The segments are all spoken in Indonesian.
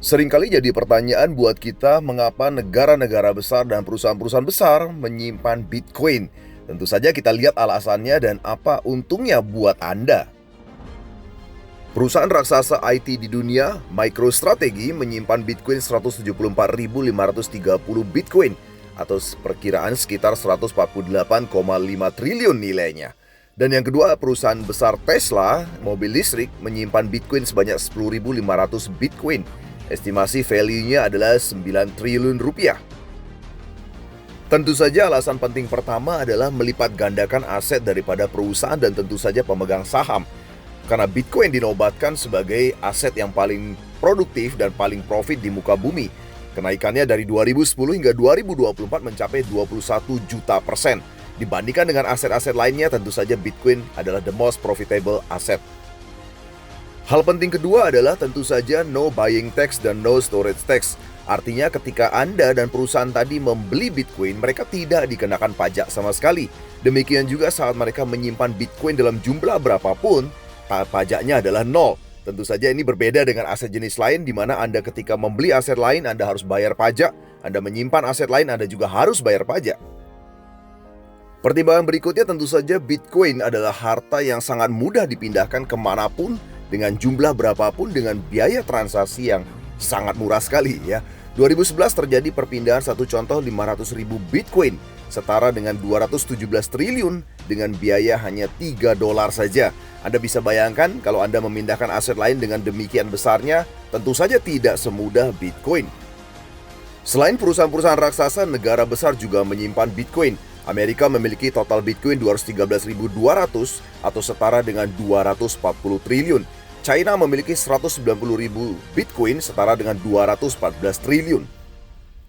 Seringkali jadi pertanyaan buat kita mengapa negara-negara besar dan perusahaan-perusahaan besar menyimpan Bitcoin. Tentu saja kita lihat alasannya dan apa untungnya buat Anda. Perusahaan raksasa IT di dunia, MicroStrategy, menyimpan Bitcoin 174.530 Bitcoin atau perkiraan sekitar 148,5 triliun nilainya. Dan yang kedua, perusahaan besar Tesla, mobil listrik, menyimpan Bitcoin sebanyak 10.500 Bitcoin. Estimasi value-nya adalah 9 triliun rupiah. Tentu saja alasan penting pertama adalah melipat gandakan aset daripada perusahaan dan tentu saja pemegang saham. Karena Bitcoin dinobatkan sebagai aset yang paling produktif dan paling profit di muka bumi. Kenaikannya dari 2010 hingga 2024 mencapai 21 juta %. Dibandingkan dengan aset-aset lainnya, tentu saja Bitcoin adalah the most profitable asset. Hal penting kedua adalah tentu saja no buying tax dan no storage tax. Artinya ketika Anda dan perusahaan tadi membeli Bitcoin, mereka tidak dikenakan pajak sama sekali. Demikian juga saat mereka menyimpan Bitcoin dalam jumlah berapapun, pajaknya adalah nol. Tentu saja ini berbeda dengan aset jenis lain di mana Anda ketika membeli aset lain Anda harus bayar pajak, Anda menyimpan aset lain Anda juga harus bayar pajak. Pertimbangan berikutnya tentu saja Bitcoin adalah harta yang sangat mudah dipindahkan kemanapun dengan jumlah berapapun dengan biaya transaksi yang sangat murah sekali ya. 2011 terjadi perpindahan satu contoh 500.000 Bitcoin setara dengan 217 triliun dengan biaya hanya $3 saja. Anda bisa bayangkan kalau Anda memindahkan aset lain dengan demikian besarnya, tentu saja tidak semudah Bitcoin. Selain perusahaan-perusahaan raksasa, negara besar juga menyimpan Bitcoin. Amerika memiliki total Bitcoin 213.200 atau setara dengan 240 triliun. China memiliki 190.000 Bitcoin setara dengan 214 triliun.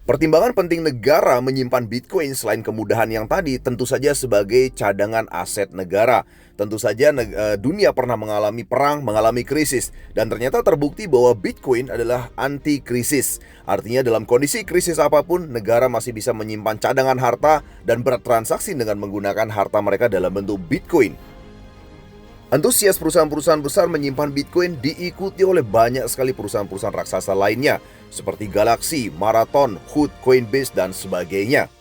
Pertimbangan penting negara menyimpan Bitcoin selain kemudahan yang tadi tentu saja sebagai cadangan aset negara. Tentu saja dunia pernah mengalami perang, mengalami krisis, dan ternyata terbukti bahwa Bitcoin adalah anti krisis. Artinya dalam kondisi krisis apapun, negara masih bisa menyimpan cadangan harta dan bertransaksi dengan menggunakan harta mereka dalam bentuk Bitcoin. Antusias perusahaan-perusahaan besar menyimpan Bitcoin diikuti oleh banyak sekali perusahaan-perusahaan raksasa lainnya seperti Galaxy, Marathon, Hood, Coinbase, dan sebagainya.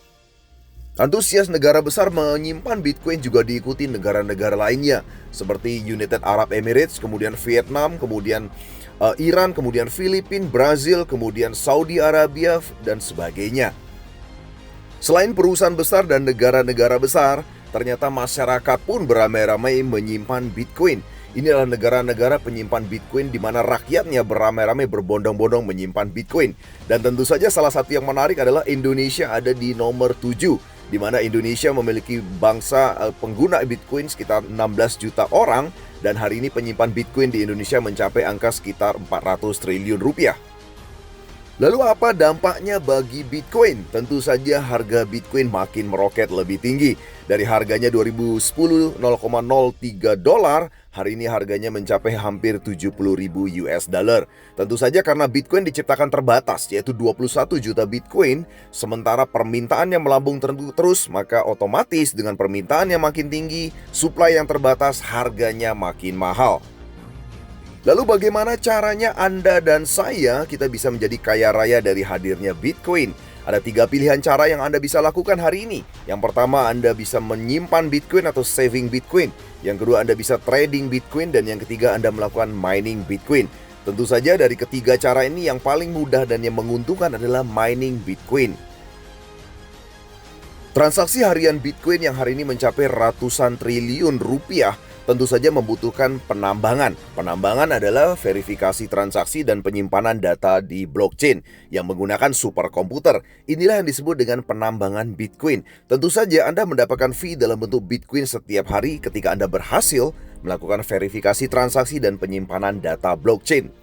Antusias negara besar menyimpan Bitcoin juga diikuti negara-negara lainnya seperti United Arab Emirates, kemudian Vietnam, kemudian Iran, kemudian Filipina, Brazil, kemudian Saudi Arabia, dan sebagainya. Selain perusahaan besar dan negara-negara besar, ternyata masyarakat pun beramai-ramai menyimpan Bitcoin. Inilah negara-negara penyimpan Bitcoin di mana rakyatnya beramai-ramai berbondong-bondong menyimpan Bitcoin. Dan tentu saja salah satu yang menarik adalah Indonesia ada di nomor 7, di mana Indonesia memiliki bangsa pengguna Bitcoin sekitar 16 juta orang dan hari ini penyimpan Bitcoin di Indonesia mencapai angka sekitar 400 triliun rupiah. Lalu apa dampaknya bagi Bitcoin? Tentu saja harga Bitcoin makin meroket lebih tinggi. Dari harganya 2010 $0,03, hari ini harganya mencapai hampir 70.000 US dollar. Tentu saja karena Bitcoin diciptakan terbatas, yaitu 21 juta Bitcoin, sementara permintaannya melambung terus, maka otomatis dengan permintaan yang makin tinggi, supply yang terbatas, harganya makin mahal. Lalu bagaimana caranya Anda dan saya kita bisa menjadi kaya raya dari hadirnya Bitcoin? Ada 3 pilihan cara yang Anda bisa lakukan hari ini. Yang pertama, Anda bisa menyimpan Bitcoin atau saving Bitcoin. Yang kedua, Anda bisa trading Bitcoin. Dan yang ketiga, Anda melakukan mining Bitcoin. Tentu saja dari ketiga cara ini yang paling mudah dan yang menguntungkan adalah mining Bitcoin. Transaksi harian Bitcoin yang hari ini mencapai ratusan triliun rupiah tentu saja membutuhkan penambangan. Penambangan adalah verifikasi transaksi dan penyimpanan data di blockchain yang menggunakan superkomputer. Inilah yang disebut dengan penambangan Bitcoin. Tentu saja Anda mendapatkan fee dalam bentuk Bitcoin setiap hari ketika Anda berhasil melakukan verifikasi transaksi dan penyimpanan data blockchain.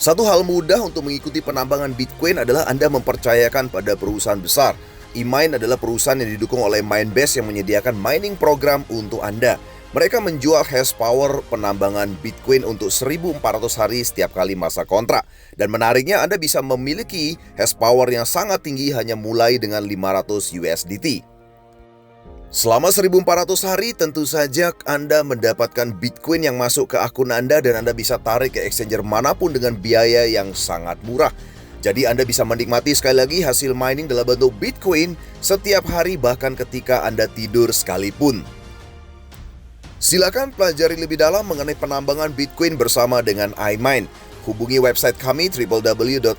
Satu hal mudah untuk mengikuti penambangan Bitcoin adalah Anda mempercayakan pada perusahaan besar. eMine adalah perusahaan yang didukung oleh Minebase yang menyediakan mining program untuk Anda. Mereka menjual hash power penambangan Bitcoin untuk 1.400 hari setiap kali masa kontrak. Dan menariknya Anda bisa memiliki hash power yang sangat tinggi hanya mulai dengan 500 USDT. Selama 1.400 hari tentu saja Anda mendapatkan Bitcoin yang masuk ke akun Anda dan Anda bisa tarik ke exchanger manapun dengan biaya yang sangat murah. Jadi Anda bisa menikmati sekali lagi hasil mining dalam bentuk Bitcoin setiap hari bahkan ketika Anda tidur sekalipun. Silakan pelajari lebih dalam mengenai penambangan Bitcoin bersama dengan eMine. Hubungi website kami www.imine.com.